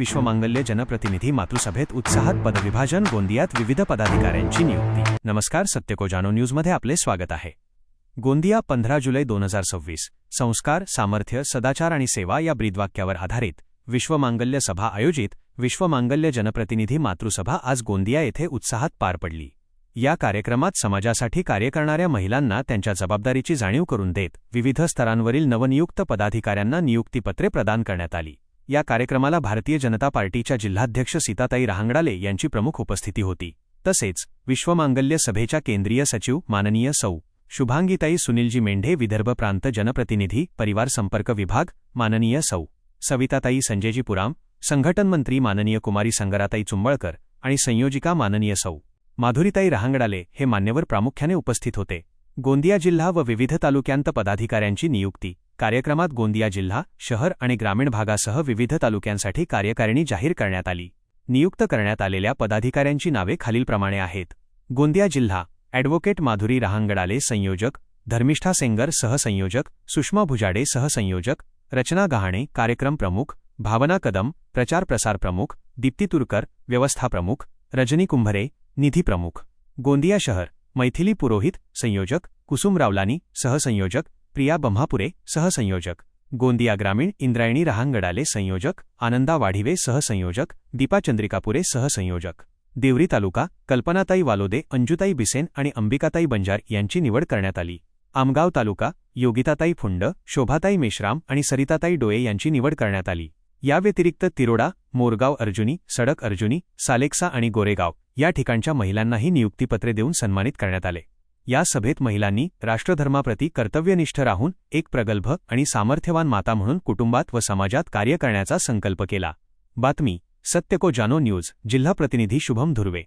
विश्वमांगल्य जनप्रतिनिधी मातृसभेत उत्साहात पदविभाजन गोंदियात विविध पदाधिकाऱ्यांची नियुक्ती। नमस्कार, सत्यको जानो न्यूजमध्ये आपले स्वागत आहे। गोंदिया 15 जुलै 2026 संस्कार, सामर्थ्य, सदाचार आणि सेवा या ब्रीदवाक्यावर आधारित विश्वमांगल्य सभा आयोजित विश्वमांगल्य जनप्रतिनिधी मातृसभा आज गोंदिया येथे उत्साहात पार पडली। या कार्यक्रमात समाजासाठी कार्य करणाऱ्या महिलांना त्यांच्या जबाबदारीची जाणीव करून देत विविध स्तरांवरील नवनियुक्त पदाधिकाऱ्यांना नियुक्तीपत्रे प्रदान करण्यात आली। या कार्यक्रमाला भारतीय जनता पार्टीच्या जिल्हाध्यक्ष सीताताई रहांगडाले यांची प्रमुख उपस्थिती होती। तसेच विश्वमांगल्य सभेच्या केंद्रीय सचिव माननीय सौ शुभांगीताई सुनीलजी मेंढे, विदर्भ प्रांत जनप्रतिनिधी परिवार संपर्क विभाग माननीय सौ सविताताई संजयजी पुराम, संघटन मंत्री माननीय कुमारी संगराताई चुंबळकर आणि संयोजिका माननीय सौ माधुरीताई रहांगडाले हे मान्यवर प्रामुख्याने उपस्थित होते। गोंदिया जिल्हा व विविध तालुक्यांत पदाधिकाऱ्यांची नियुक्ती। कार्यक्रमात गोंदिया जिल्हा, शहर आणि ग्रामीण भागासह विविध तालुक्यांसाठी कार्यकारिणी जाहीर करण्यात आली। नियुक्त करण्यात आलेल्या पदाधिकाऱ्यांची नावे खालीलप्रमाणे आहेत। गोंदिया जिल्हा ॲडव्होकेट माधुरी रहांगडाले संयोजक, धर्मिष्ठा सेंगर सहसंयोजक, सुषमा भुजाडे सहसंयोजक, रचना गहाणे कार्यक्रम प्रमुख, भावना कदम प्रचार प्रसार प्रमुख, दीप्ती तुरकर व्यवस्था प्रमुख, रजनी कुंभरे निधी प्रमुख। गोंदिया शहर मैथिली पुरोहित संयोजक, कुसुम रावलानी सहसंयोजक, प्रिया बम्हापुरे सहसंयोजक। गोंदिया ग्रामीण इंद्रायणी रहांगडाले संयोजक, आनंदा वाढिवे सहसंयोजक, दीपा चंद्रिकापुरे सहसंयोजक। देवरी तालुका कल्पनाताई वालोदे, अंजुताई बिसेन आणि अंबिकाताई बंजार यांची निवड करण्यात आली। आमगाव तालुका योगिताताई फुंड, शोभाताई मेश्राम आणि सरिताताई डोये यांची निवड करण्यात आली। या व्यतिरिक्त तिरोडा, मोरगाव अर्जुनी, सडक अर्जुनी, सालेक्सा आणि गोरेगाव या ठिकाणच्या महिलांनाही नियुक्तीपत्रे देऊन सन्मानित करण्यात आले। या सभेत महिलांनी राष्ट्रधर्माप्रती कर्तव्यनिष्ठ राहून एक प्रगल्भ आणि सामर्थ्यवान माता म्हणून कुटुंबात व समाजात कार्य करण्याचा संकल्प केला। बातमी सत्यको जानो न्यूज, जिल्हा प्रतिनिधी शुभम धुर्वे।